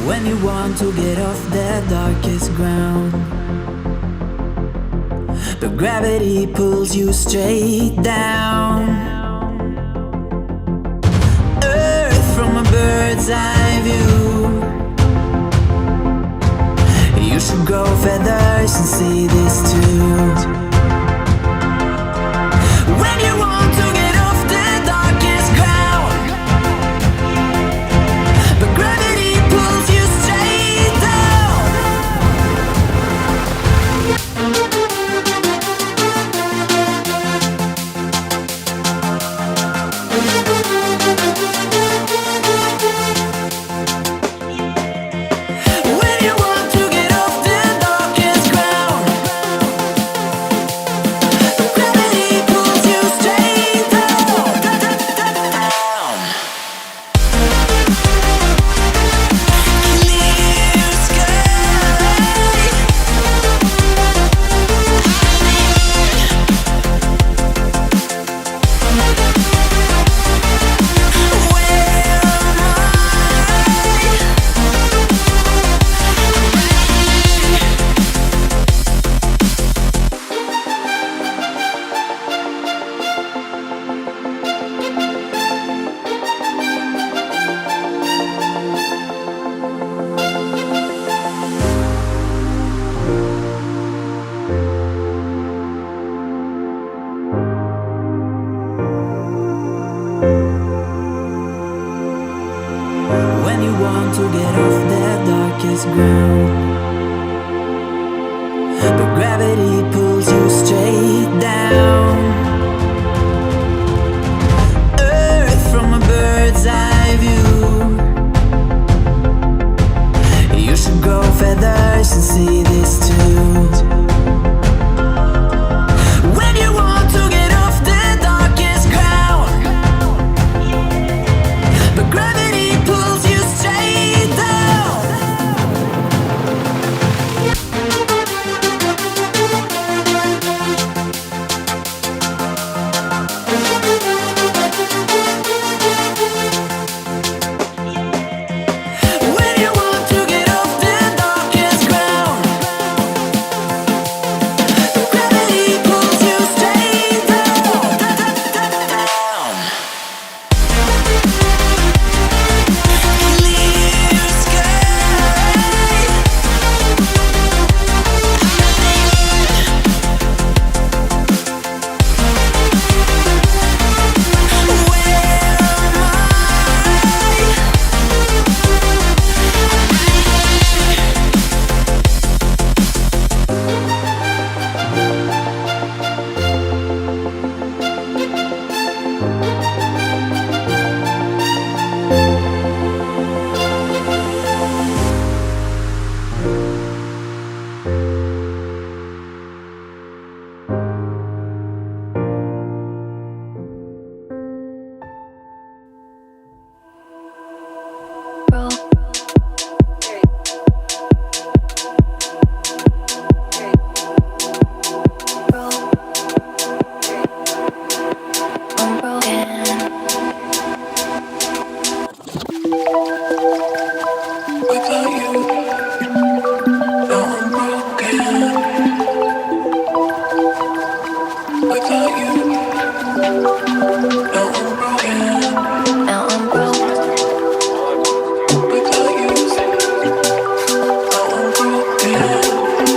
When you want to get off the darkest ground, but gravity pulls you straight down. Earth from a bird's eye view. You should grow feathers and see this too. When you want to get off the darkest ground, but gravity pulls you straight down. When you want to get off the darkest ground, but gravity pulls you straight down. Clear sky. Where am When you want to get off the darkest ground, but gravity pulls you straight down. Earth from a bird's eye view. You should grow feathers and see this too. When you want to get off the darkest ground, but gravity pulls you straight down. When you want to get off the darkest ground, but gravity pulls you straight down. Clear sky. Where am without you, now I'm broken. Without you, now I'm broken. Now I'm broken. Without you, now I'm broken.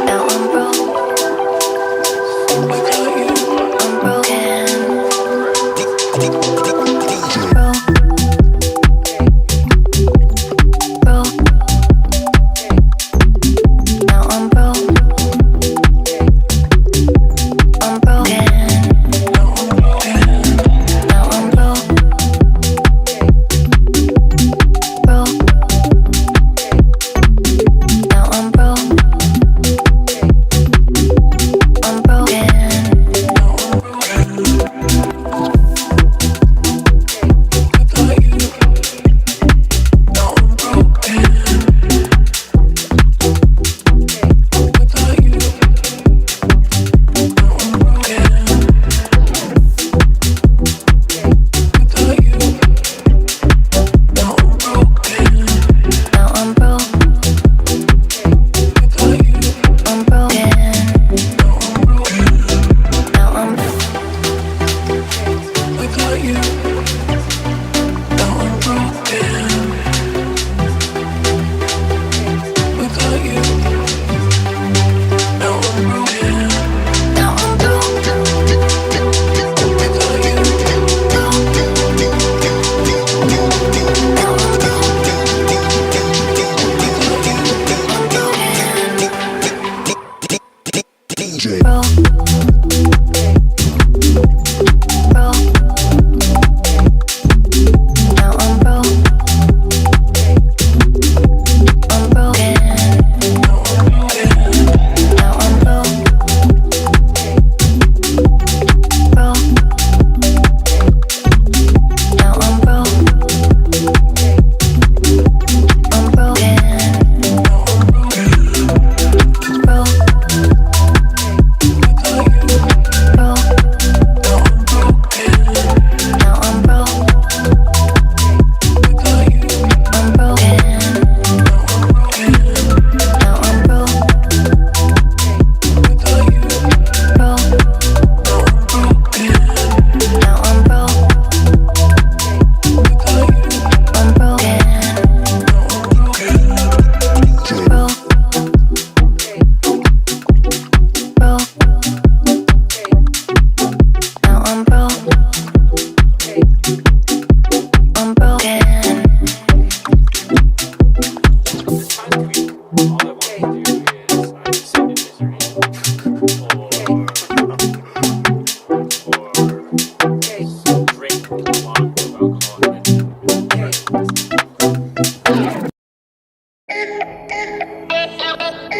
Now I'm broken. Without you, I'm broken. Broke.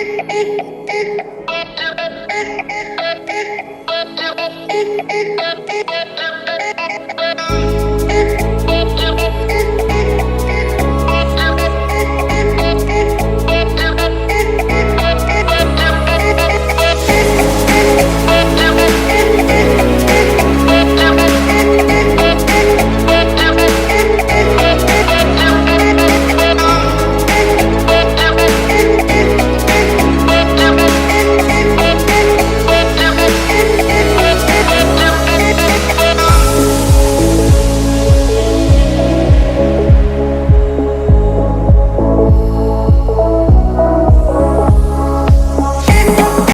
it.